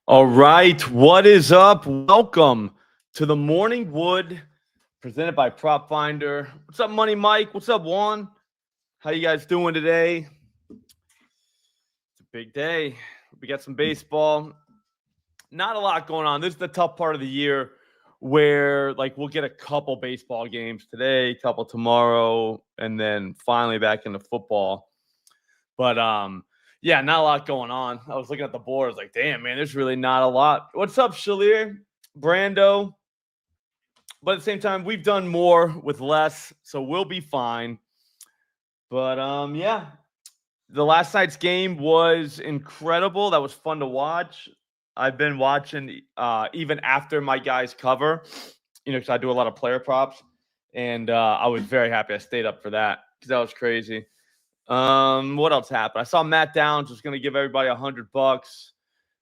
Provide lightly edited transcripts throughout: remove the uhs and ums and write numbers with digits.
All right, what is up? Welcome to the Morning Wood presented by PropFinder. What's up, Money Mike? What's up, Juan? How you guys doing today? It's a big day. We got some baseball. Not a lot going on. This is the tough part of the year where we'll get a couple baseball games today, a couple tomorrow, and then finally back into football. But yeah, not a lot going on. I was looking at the board. I was like, damn, man, there's really not a lot. What's up, Shalir? Brando? But at the same time, we've done more with less, so we'll be fine. But yeah, the last night's game was incredible. That was fun to watch. I've been watching even after my guys cover, because I do a lot of player props, and I was very happy I stayed up for that because that was crazy. What else happened? I saw Matt Downs was going to give everybody $100.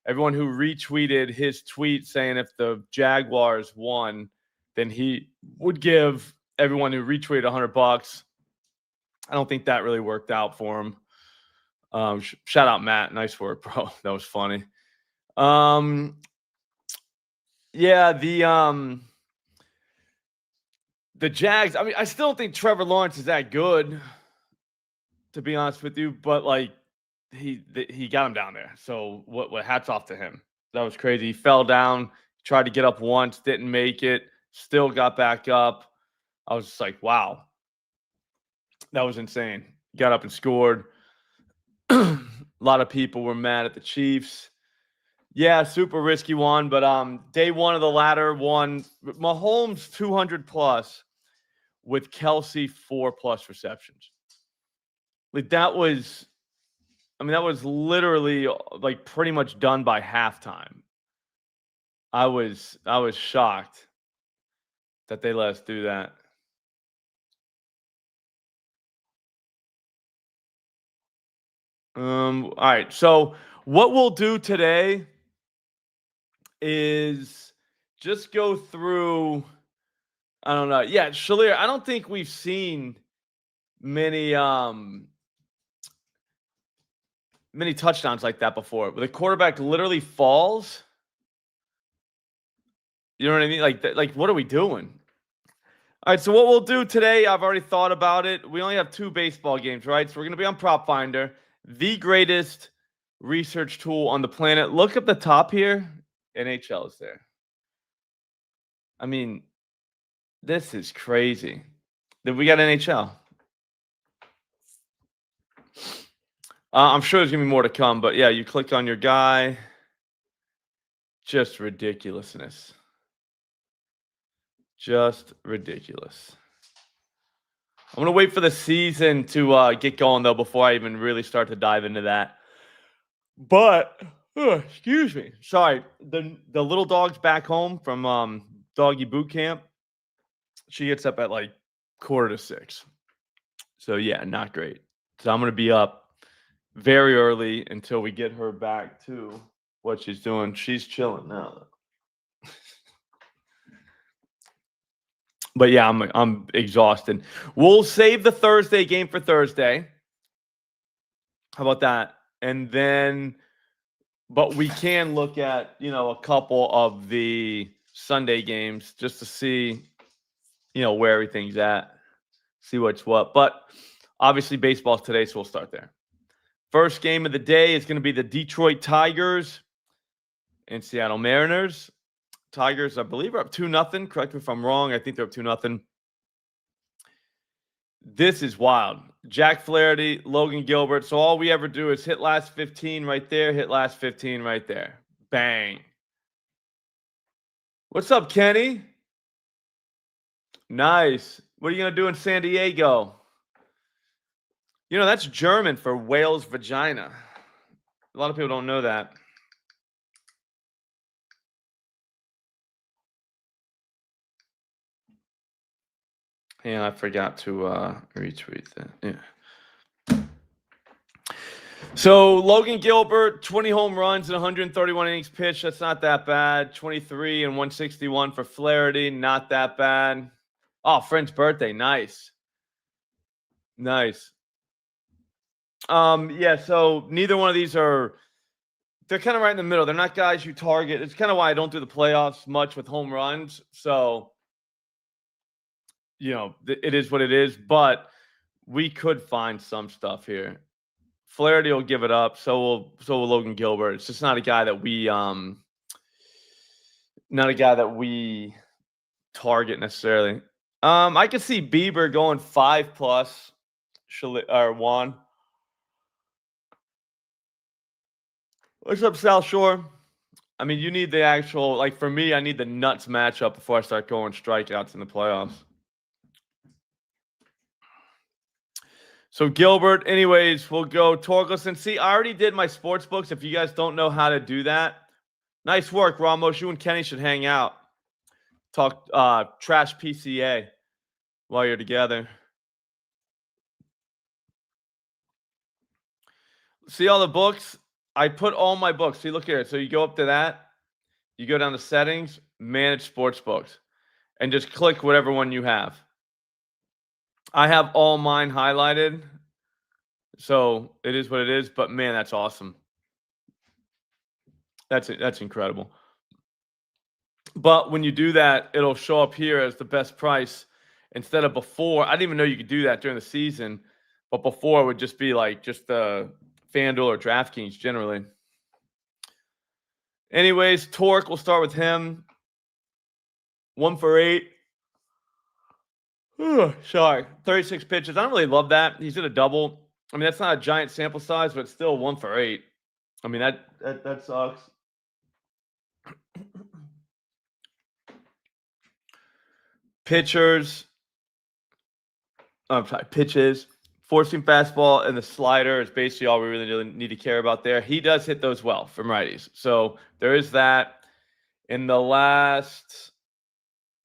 Everyone who retweeted his tweet saying if the Jaguars won, then he would give everyone who retweeted $100. I don't think that really worked out for him. Shout out Matt, nice work, bro. That was funny. Yeah, the Jags. I mean, I still don't think Trevor Lawrence is that good, to be honest with you, but he got him down there. So what hats off to him. That was crazy. He fell down, tried to get up once, didn't make it, still got back up. I was just like, wow. That was insane. Got up and scored. A lot of people were mad at the Chiefs. Yeah, super risky one, but day one of the ladder won. Mahomes 200 plus with Kelsey 4+ receptions. That was literally pretty much done by halftime. I was shocked that they let us do that. All right. So what we'll do today is just go through. I don't know. Yeah, Shalir, I don't think we've seen many touchdowns like that before. Where the quarterback literally falls. You know what I mean? Like what are we doing? All right, so what we'll do today, I've already thought about it. We only have 2 baseball games, right? So we're going to be on PropFinder, the greatest research tool on the planet. Look at the top here. NHL is there. I mean, this is crazy. Then we got NHL. I'm sure there's going to be more to come, but yeah, you click on your guy. Just ridiculousness. Just ridiculous. I'm going to wait for the season to get going, though, before I even really start to dive into that. But, excuse me. Sorry. The little dog's back home from doggy boot camp. She gets up at 5:45. So, yeah, not great. So I'm going to be up very early until we get her back to what she's doing. She's chilling now. But yeah, I'm exhausted. We'll save the Thursday game for Thursday. How about that? And then, but we can look at, a couple of the Sunday games just to see, where everything's at, see what's what. But obviously baseball's today, so we'll start there. First game of the day is going to be the Detroit Tigers and Seattle Mariners. Tigers, I believe, are up 2-0. Correct me if I'm wrong. I think they're up 2-0. This is wild. Jack Flaherty, Logan Gilbert. So all we ever do is hit last 15 right there, hit last 15 right there. Bang. What's up, Kenny? Nice. What are you going to do in San Diego? That's German for whale's vagina. A lot of people don't know that. Yeah, I forgot to retweet that. Yeah. So Logan Gilbert, 20 home runs and 131 innings pitched. That's not that bad. 23 and 161 for Flaherty. Not that bad. Oh, friend's birthday. Nice. Nice. Yeah, so neither one of these are they're kind of right in the middle. They're not guys you target. It's kind of why I don't do the playoffs much with home runs. So, it is what it is. But we could find some stuff here. Flaherty will give it up. So will Logan Gilbert. It's just not a guy that we target necessarily. I could see Bieber going 5+ or Juan. What's up, South Shore? I mean, you need the actual, like for me, I need the nuts matchup before I start going strikeouts in the playoffs. So Gilbert, anyways, we'll go Torkelson. See, I already did my sports books. If you guys don't know how to do that, nice work, Ramos. You and Kenny should hang out. Talk trash PCA while you're together. See all the books? I put all my books. See, look here. So you go up to that. You go down to settings, manage sports books, and just click whatever one you have. I have all mine highlighted. So it is what it is. But man, that's awesome. That's incredible. But when you do that, it'll show up here as the best price instead of before. I didn't even know you could do that during the season. But before it would just be like just FanDuel or DraftKings generally. Anyways, Torque, we'll start with him. 1 for 8. Sorry, 36 pitches. I don't really love that. He's at a double. I mean, that's not a giant sample size, but it's still 1 for 8. I mean, that sucks. Pitches. 4-seam fastball and the slider is basically all we really need to care about there. He does hit those well from righties. So there is that. In the last,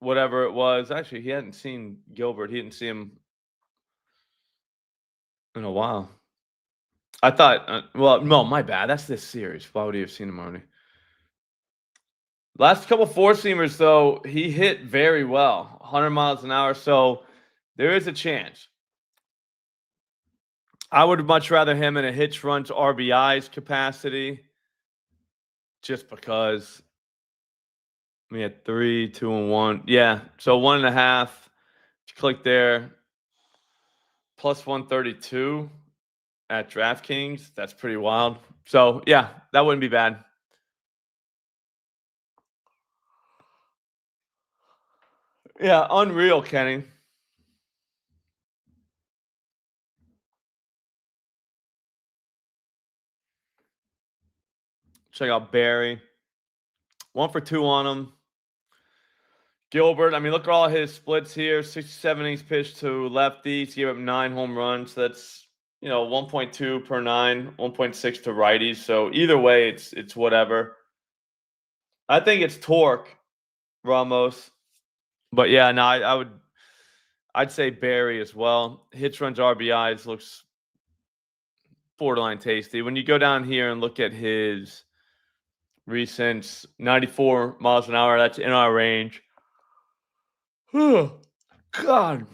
whatever it was, actually, he hadn't seen Gilbert. He didn't see him in a while. I thought, no, my bad. That's this series. Why would he have seen him already? Last couple 4-seamers, though, he hit very well, 100 miles an hour. So there is a chance. I would much rather him in a hitch run to RBIs capacity just because we had 3, 2, and 1. Yeah, so 1.5. Click there. Plus 132 at DraftKings. That's pretty wild. So, yeah, that wouldn't be bad. Yeah, unreal, Kenny. Check out Barry. 1 for 2 on him. Gilbert, I mean, look at all his splits here. 67 innings pitched to lefties. Gave up 9 home runs. That's, 1.2 per 9, 1.6 to righties. So either way, it's whatever. I think it's Torque, Ramos. But yeah, no, I'd say Barry as well. Hits, runs, RBIs looks borderline tasty. When you go down here and look at his recent 94 miles an hour, that's in our range. Oh, God.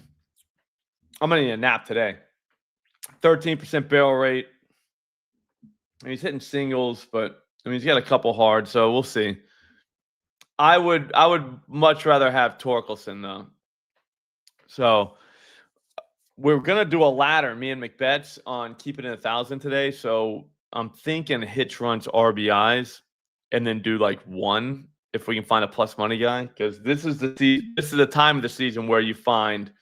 I'm going to need a nap today. 13% barrel rate. And he's hitting singles, but I mean, he's got a couple hard, so we'll see. I would much rather have Torkelson, though. So we're going to do a ladder, me and McBets, on keeping it 1,000 today. So I'm thinking hitch, runs, RBIs, and then do like 1 if we can find a plus money guy, because this is the time of the season where you find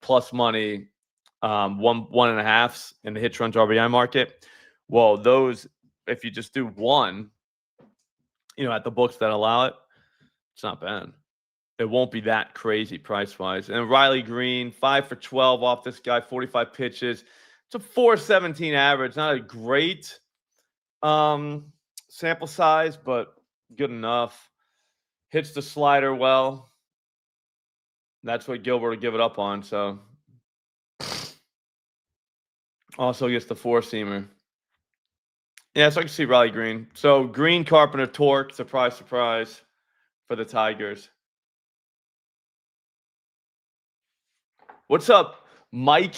plus money 1.5s in the hitch, runs, RBI market. Well, those, if you just do 1, at the books that allow it, it's not bad. It won't be that crazy price-wise. And Riley Green, 5 for 12 off this guy, 45 pitches. It's a 417 average. Not a great sample size, but good enough. Hits the slider well. That's what Gilbert would give it up on. So also gets the 4-seamer. Yeah, so I can see Riley Green. So Green, Carpenter, Torque, surprise, surprise for the Tigers. What's up, Mike?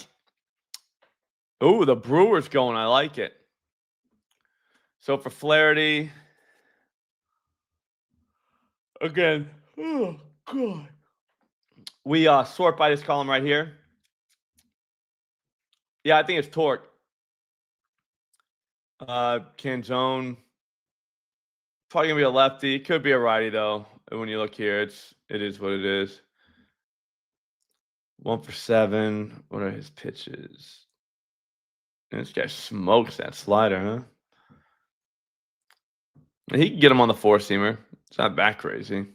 Oh, the Brewers going. I like it. So for Flaherty, again, oh god, we sort by this column right here. Yeah, I think it's torque. Canzone, probably gonna be a lefty. It could be a righty though. When you look here, it is what it is. 1 for 7. What are his pitches? And this guy smokes that slider, huh? He can get him on the four-seamer. It's not that crazy.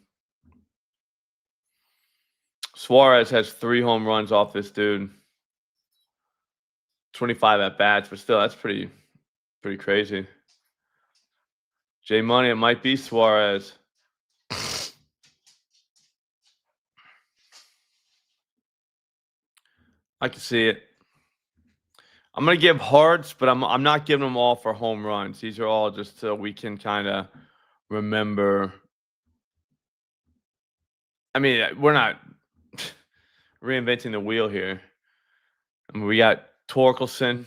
Suarez has 3 home runs off this dude. 25 at bats, but still, that's pretty crazy. J Money, it might be Suarez. I can see it. I'm gonna give hearts, but I'm not giving them all for home runs. These are all just so we can kind of remember. I mean, we're not reinventing the wheel here. I mean, we got Torkelson,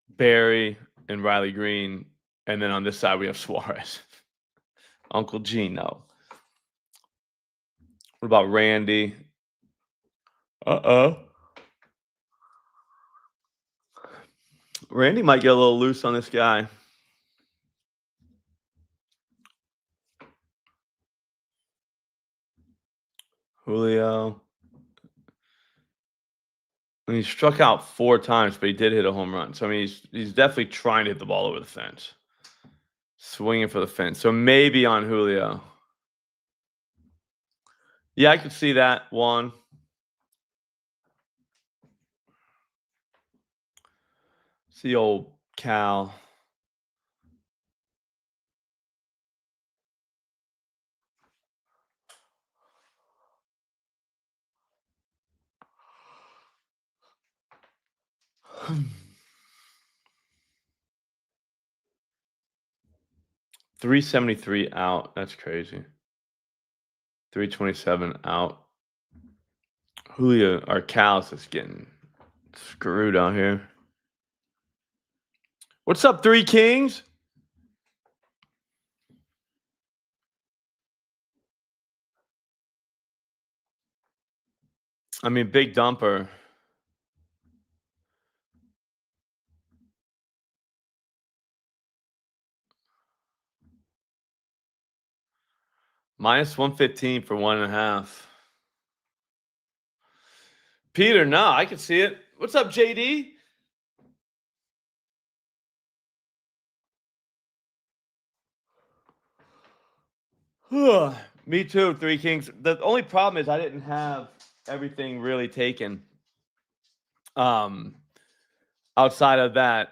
Barry, and Riley Green, and then on this side we have Suarez, Uncle Gino. What about Randy? Randy might get a little loose on this guy. Julio. And he struck out 4 times, but he did hit a home run. So I mean, he's definitely trying to hit the ball over the fence, swinging for the fence. So maybe on Julio. Yeah, I could see that one. See old Cal. $373 out. That's crazy. 327 out. Julio or Cal's is getting screwed out here. What's up, Three Kings? I mean, big dumper. Minus 115 for 1.5. Peter, no, I can see it. What's up, JD? Me too, Three Kings. The only problem is I didn't have everything really taken. Outside of that,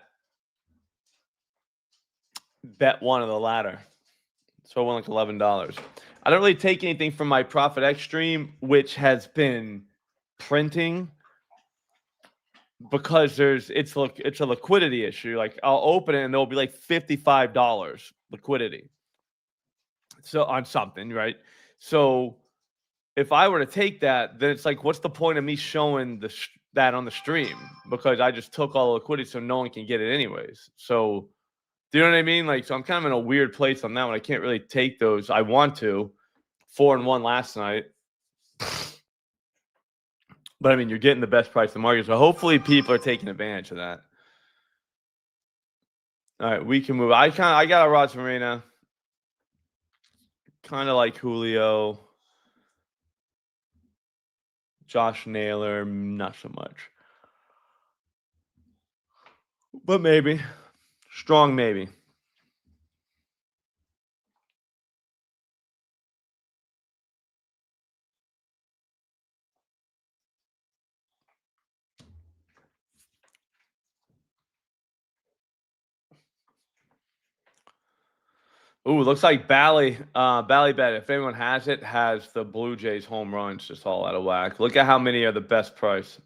bet one of the ladder. So I won like $11. I don't really take anything from my Profit X stream, which has been printing because it's a liquidity issue. Like I'll open it and there'll be like $55 liquidity. So on something, right? So if I were to take that, then it's like, what's the point of me showing that on the stream? Because I just took all the liquidity, so no one can get it anyways. So, do you know what I mean? Like, so I'm kind of in a weird place on that one. I can't really take those. I want to. 4-1 last night. But I mean, you're getting the best price in the market. So hopefully people are taking advantage of that. All right, we can move. I got a Raj Marina. Kind of like Julio. Josh Naylor, not so much. But maybe. Strong maybe. Ooh, looks like Bally Bet, if anyone has it, has the Blue Jays home runs just all out of whack. Look at how many are the best price.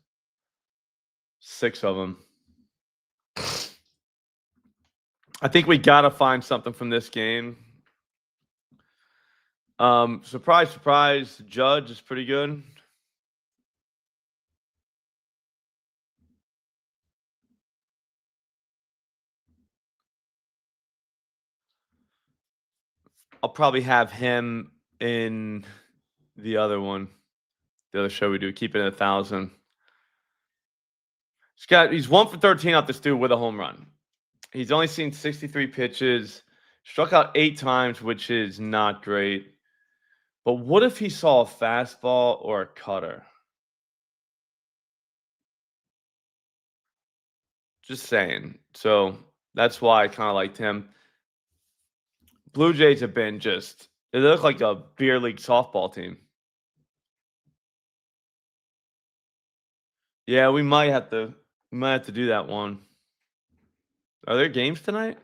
6 of them. I think we got to find something from this game. Surprise, surprise, Judge is pretty good. I'll probably have him in the other one, the other show we do, keep it at 1,000. He's 1 for 13 off this dude with a home run. He's only seen 63 pitches, struck out 8 times, which is not great. But what if he saw a fastball or a cutter? Just saying. So that's why I kind of liked him. Blue Jays have been they look like a beer league softball team. Yeah, we might have to do that one. Are there games tonight?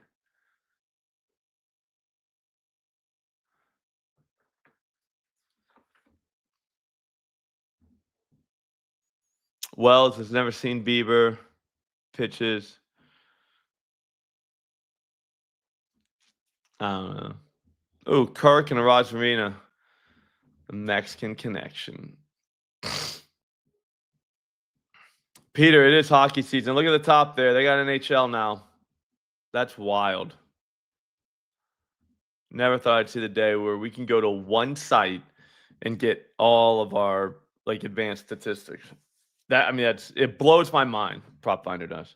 Wells has never seen Bieber pitches. I don't know. Oh, Kirk and Raj Arena. The Mexican connection. Peter, it is hockey season. Look at the top there. They got NHL now. That's wild. Never thought I'd see the day where we can go to one site and get all of our advanced statistics. It blows my mind. PropFinder does.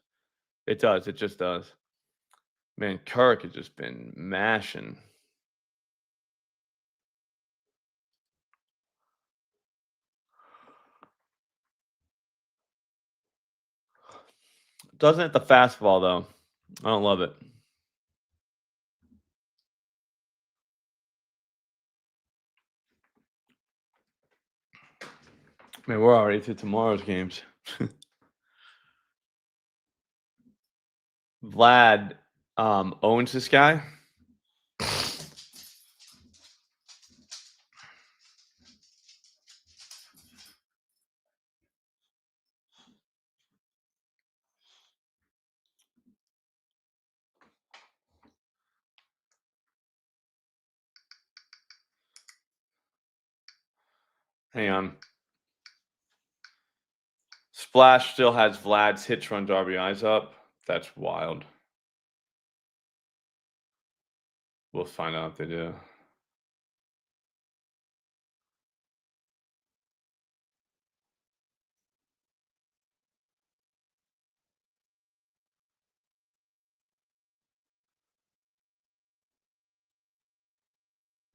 It does. It just does. Man, Kirk has just been mashing. Doesn't hit the fastball though. I don't love it. Man, we're already to tomorrow's games. Vlad owns this guy. Hang on. Splash still has Vlad's hits, runs, RBIs up. That's wild. We'll find out if they do.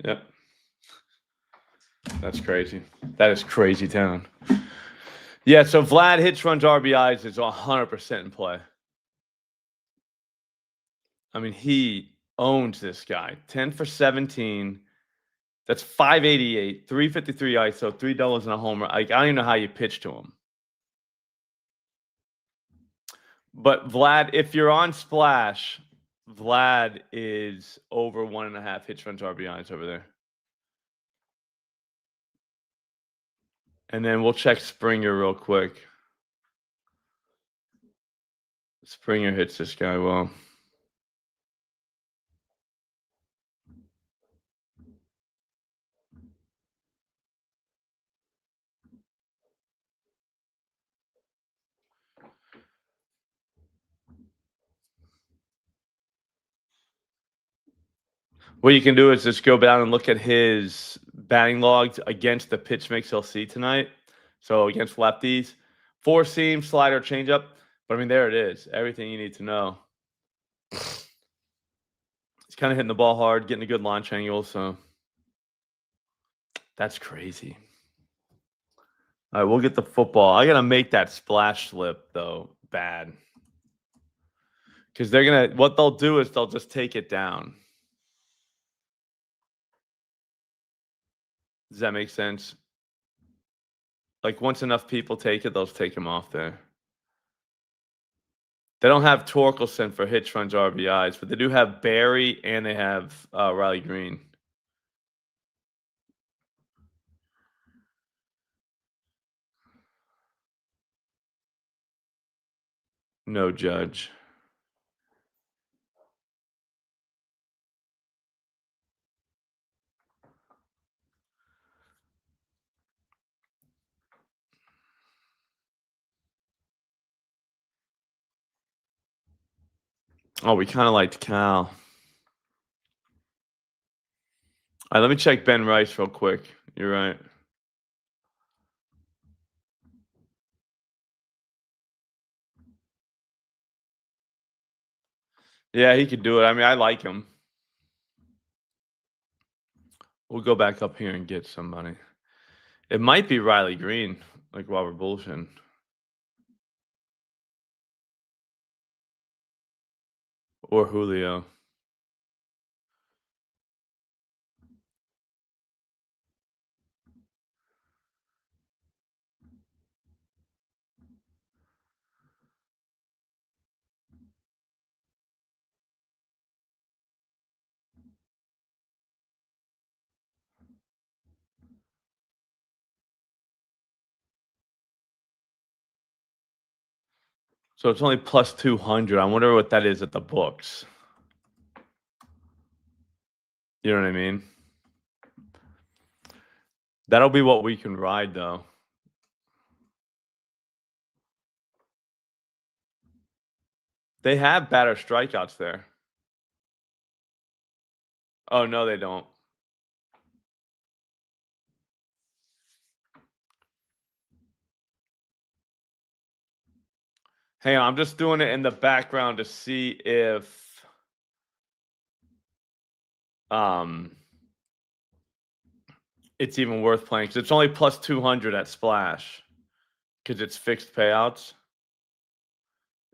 Yep. That's crazy. That is crazy town. Yeah, so Vlad hits, runs, RBIs is 100% in play. I mean, he owns this guy. 10 for 17. That's 588, 353 ISO, $3 and a homer. I don't even know how you pitch to him. But Vlad, if you're on Splash, Vlad is over 1.5 hits, runs, RBIs over there. And then we'll check Springer real quick. Springer hits this guy well. What you can do is just go down and look at his batting logs against the pitch mix he'll see tonight. So against lefties, 4 seam, slider, changeup. But I mean, there it is. Everything you need to know. He's kind of hitting the ball hard, getting a good launch angle. So that's crazy. All right, we'll get the football. I gotta make that splash slip though bad, because what they'll do is they'll just take it down. Does that make sense? Like once enough people take it, they'll take him off there. They don't have Torkelson for hits, runs, RBIs, but they do have Barry and they have Riley Green. No Judge. Oh, we kind of liked Cal. All right, let me check Ben Rice real quick. You're right. Yeah, he could do it. I mean, I like him. We'll go back up here and get somebody. It might be Riley Green, like while we're bullshitting. Or Julio. So it's only plus 200. I wonder what that is at the books. You know what I mean? That'll be what we can ride, though. They have batter strikeouts there. Oh, no, they don't. Hang on, I'm just doing it in the background to see if it's even worth playing, because it's only plus 200 at Splash because it's fixed payouts.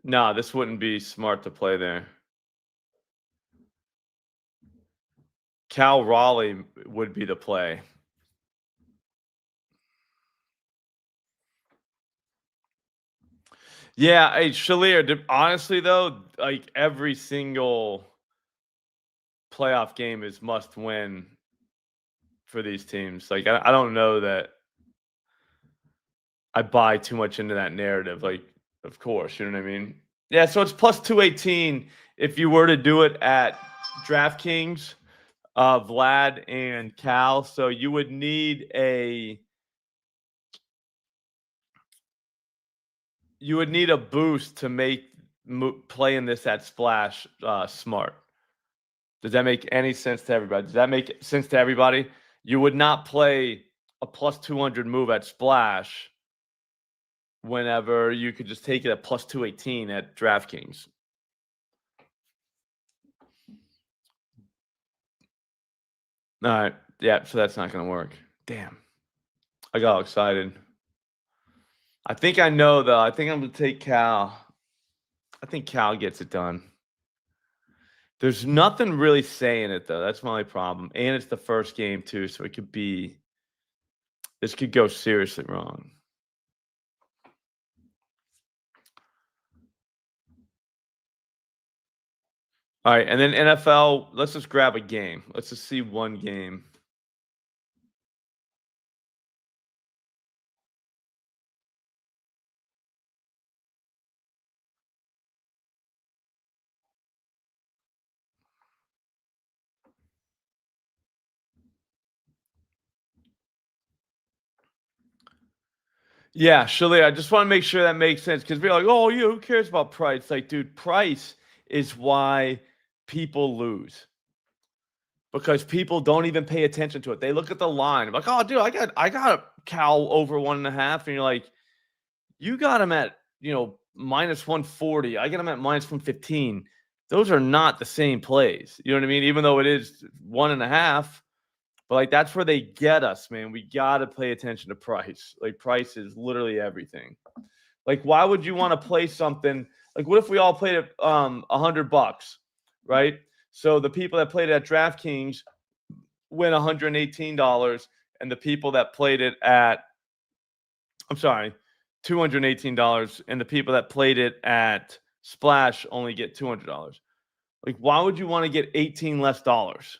No, this wouldn't be smart to play there. Cal Raleigh would be the play. Yeah, hey, Shalir, honestly, though, like every single playoff game is must win for these teams. Like, I don't know that I buy too much into that narrative. Like, of course, you know what I mean? Yeah, so it's plus 218 if you were to do it at DraftKings, Vlad and Cal. So you would need a boost to make playing this at Splash smart. Does that make any sense to everybody? Does that make sense to everybody? You would not play a plus 200 move at Splash whenever you could just take it at plus 218 at DraftKings. All right. Yeah, so that's not going to work. Damn. I got all excited. I think I know, though. I think I'm going to take Cal. I think Cal gets it done. There's nothing really saying it, though. That's my only problem. And it's the first game, too, so it could be – this could go seriously wrong. All right, and then NFL, let's just grab a game. Let's just see one game. Yeah, Shalia, I just want to make sure that makes sense, because we're like, oh, yeah, who cares about price? Like, dude, price is why people lose, because people don't even pay attention to it. They look at the line, like, oh, dude, I got a Cal over 1.5, and you're like, you got him at minus 140. I got him at minus 115. Those are not the same plays. You know what I mean? Even though it is 1.5. But like that's where they get us, man. We gotta pay attention to price. Like price is literally everything. Like, why would you want to play something? Like, what if we all played at $100, right? So the people that played at DraftKings win $118, and the people that played it at $218, and the people that played it at Splash only get $200. Like, why would you want to get 18 less dollars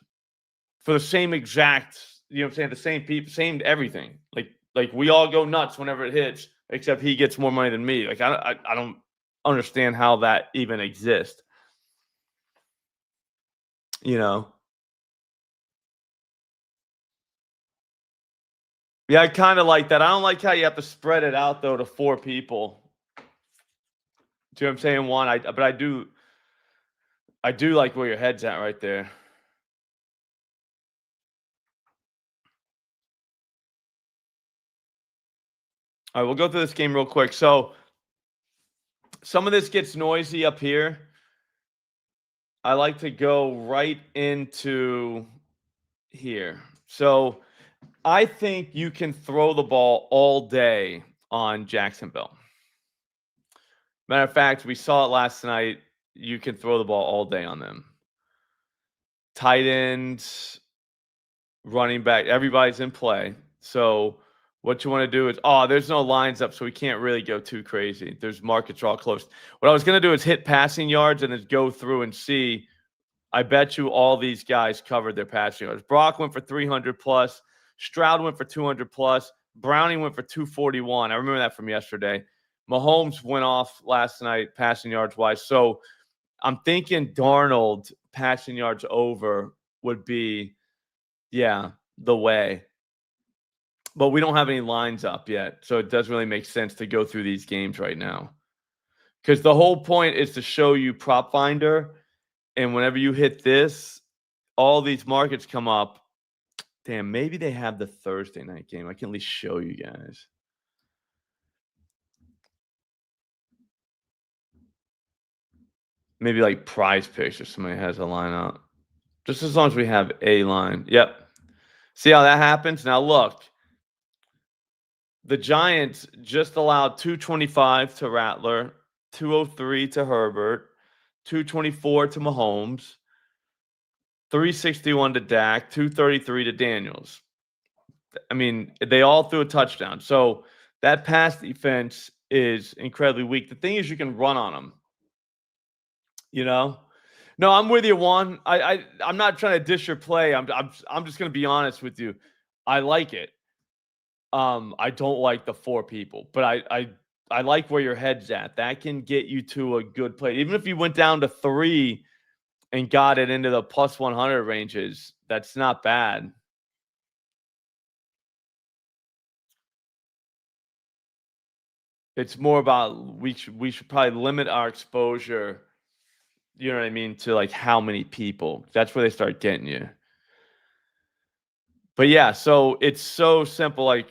for the same exact, you know what I'm saying? The same people, same everything. Like we all go nuts whenever it hits, except he gets more money than me. Like I don't understand how that even exists. You know? Yeah, I kind of like that. I don't like how you have to spread it out though to 4 people. Do you know what I'm saying? But I do like where your head's at right there. All right, we'll go through this game real quick. So some of this gets noisy up here. I like to go right into here. So I think you can throw the ball all day on Jacksonville. Matter of fact, we saw it last night. You can throw the ball all day on them. Tight ends, running back, everybody's in play. So what you want to do is, there's no lines up, so we can't really go too crazy. There's markets are all close. What I was going to do is hit passing yards and then go through and see. I bet you all these guys covered their passing yards. Brock went for 300 plus. Stroud went for 200 plus. Browning went for 241. I remember that from yesterday. Mahomes went off last night passing yards wise. So I'm thinking Darnold passing yards over would be, the way. But we don't have any lines up yet. So it doesn't really make sense to go through these games right now. Because the whole point is to show you PropFinder. And whenever you hit this, all these markets come up. Damn, maybe they have the Thursday night game. I can at least show you guys. Maybe like Prize Picks or somebody has a line out. Just as long as we have a line. Yep. See how that happens? Now look. The Giants just allowed 225 to Rattler, 203 to Herbert, 224 to Mahomes, 361 to Dak, 233 to Daniels. I mean, they all threw a touchdown. So that pass defense is incredibly weak. The thing is, you can run on them. No, I'm with you, Juan. I'm not trying to dish your play. I'm just going to be honest with you. I like it. I don't like the 4 people, but I like where your head's at. That can get you to a good play. Even if you went down to 3 and got it into the plus 100 ranges, that's not bad. It's more about we should probably limit our exposure, you know what I mean, to like how many people. That's where they start getting you. But yeah, so it's so simple, like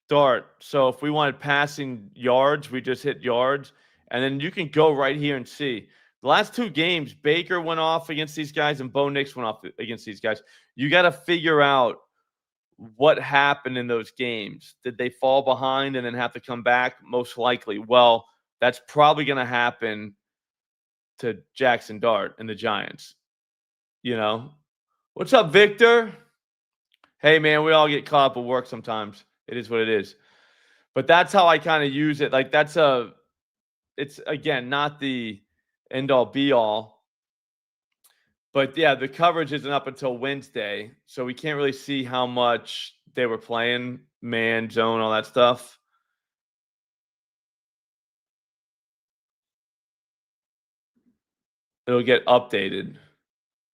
Dart. So if we wanted passing yards, we just hit yards. And then you can go right here and see. The last 2 games, Baker went off against these guys and Bo Nix went off against these guys. You got to figure out what happened in those games. Did they fall behind and then have to come back? Most likely. Well, that's probably going to happen to Jackson Dart and the Giants. What's up, Victor? Hey, man, we all get caught up at work sometimes. It is what it is. But that's how I kind of use it. Like it's again, not the end all be all. But yeah, the coverage isn't up until Wednesday. So we can't really see how much they were playing, man, zone, all that stuff. It'll get updated.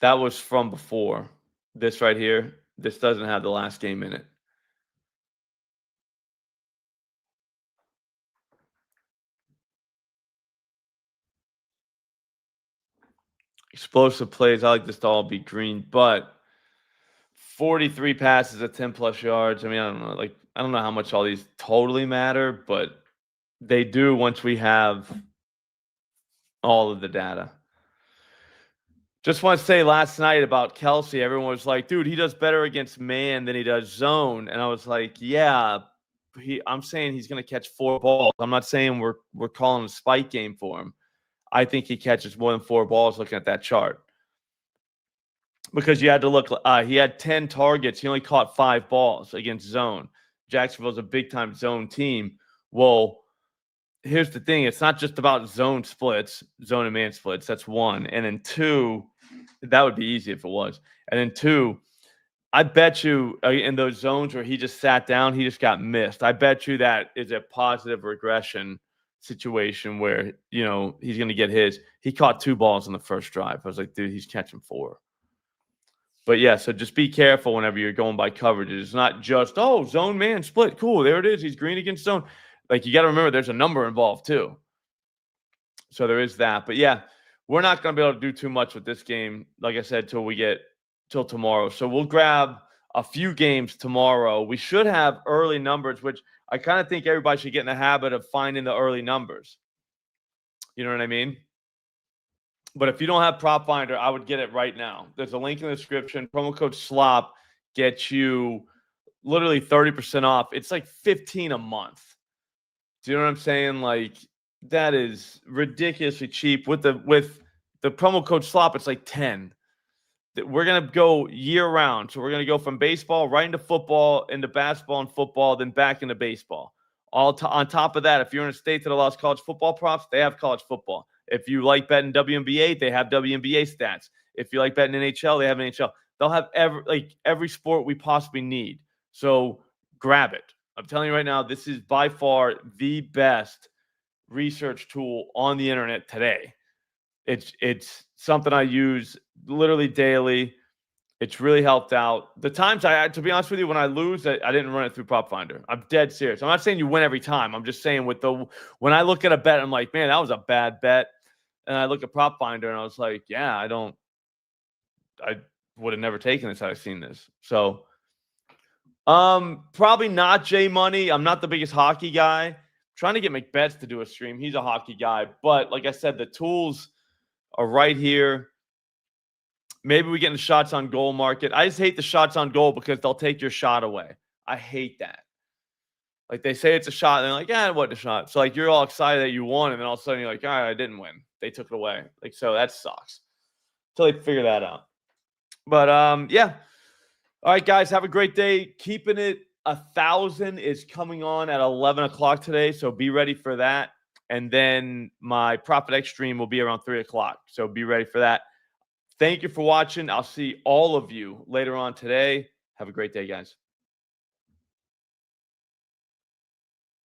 That was from before. This right here, this doesn't have the last game in it. Explosive plays. I like this to all be green, but 43 passes at 10 plus yards. I mean, I don't know. Like, I don't know how much all these totally matter, but they do once we have all of the data. Just want to say last night about Kelsey, everyone was like, dude, he does better against man than he does zone. And I was like, yeah, I'm saying he's going to catch 4 balls. I'm not saying we're calling a spike game for him. I think he catches more than 4 balls looking at that chart. Because you had to look, he had 10 targets. He only caught 5 balls against zone. Jacksonville's a big-time zone team. Well, here's the thing. It's not just about zone splits, zone and man splits. That's 1. And then 2, that would be easy if it was. And then 2, I bet you in those zones where he just sat down, he just got missed. I bet you that is a positive regression situation where, he's going to get his. He caught 2 balls on the first drive. I was like, dude, he's catching 4. But yeah, so just be careful whenever you're going by coverages. It's not just, zone man split. Cool. There it is. He's green against zone. Like, you got to remember there's a number involved too. So there is that. But yeah, we're not going to be able to do too much with this game, like I said, till tomorrow. So we'll grab a few games tomorrow. We should have early numbers, which I kind of think everybody should get in the habit of finding the early numbers. You know what I mean? But if you don't have PropFinder, I would get it right now. There's a link in the description. Promo code SLOP gets you literally 30% off. It's like $15 a month. Do you know what I'm saying? Like, that is ridiculously cheap. With the promo code SLOP, it's like 10. We're going to go year round. So we're going to go from baseball right into football, into basketball and football, then back into baseball. On top of that, if you're in a state that allows college football props, they have college football. If you like betting WNBA, they have WNBA stats. If you like betting NHL, they have NHL. They'll have every sport we possibly need. So grab it. I'm telling you right now, this is by far the best research tool on the internet today. It's something I use literally daily. It's really helped out. The times to be honest with you, when I lose, I didn't run it through PropFinder. I'm dead serious. I'm not saying you win every time. I'm just saying when I look at a bet, I'm like, man, that was a bad bet. And I look at PropFinder and I was like, yeah, I would have never taken this had I seen this. So probably not J Money. I'm not the biggest hockey guy. I'm trying to get McBets to do a stream. He's a hockey guy. But like I said, the tools are right here. Maybe we get in the shots on goal market. I just hate the shots on goal because they'll take your shot away. I hate that. Like, they say it's a shot, and they're like, yeah, it wasn't a shot. So, like, you're all excited that you won, and then all of a sudden you're like, all right, I didn't win. They took it away. Like, so that sucks. Until they figure that out. But, yeah. All right, guys, have a great day. Keeping it 1,000 is coming on at 11 o'clock today, so be ready for that. And then my Profit X stream will be around 3 o'clock, so be ready for that. Thank you for watching. I'll see all of you later on today. Have a great day, guys.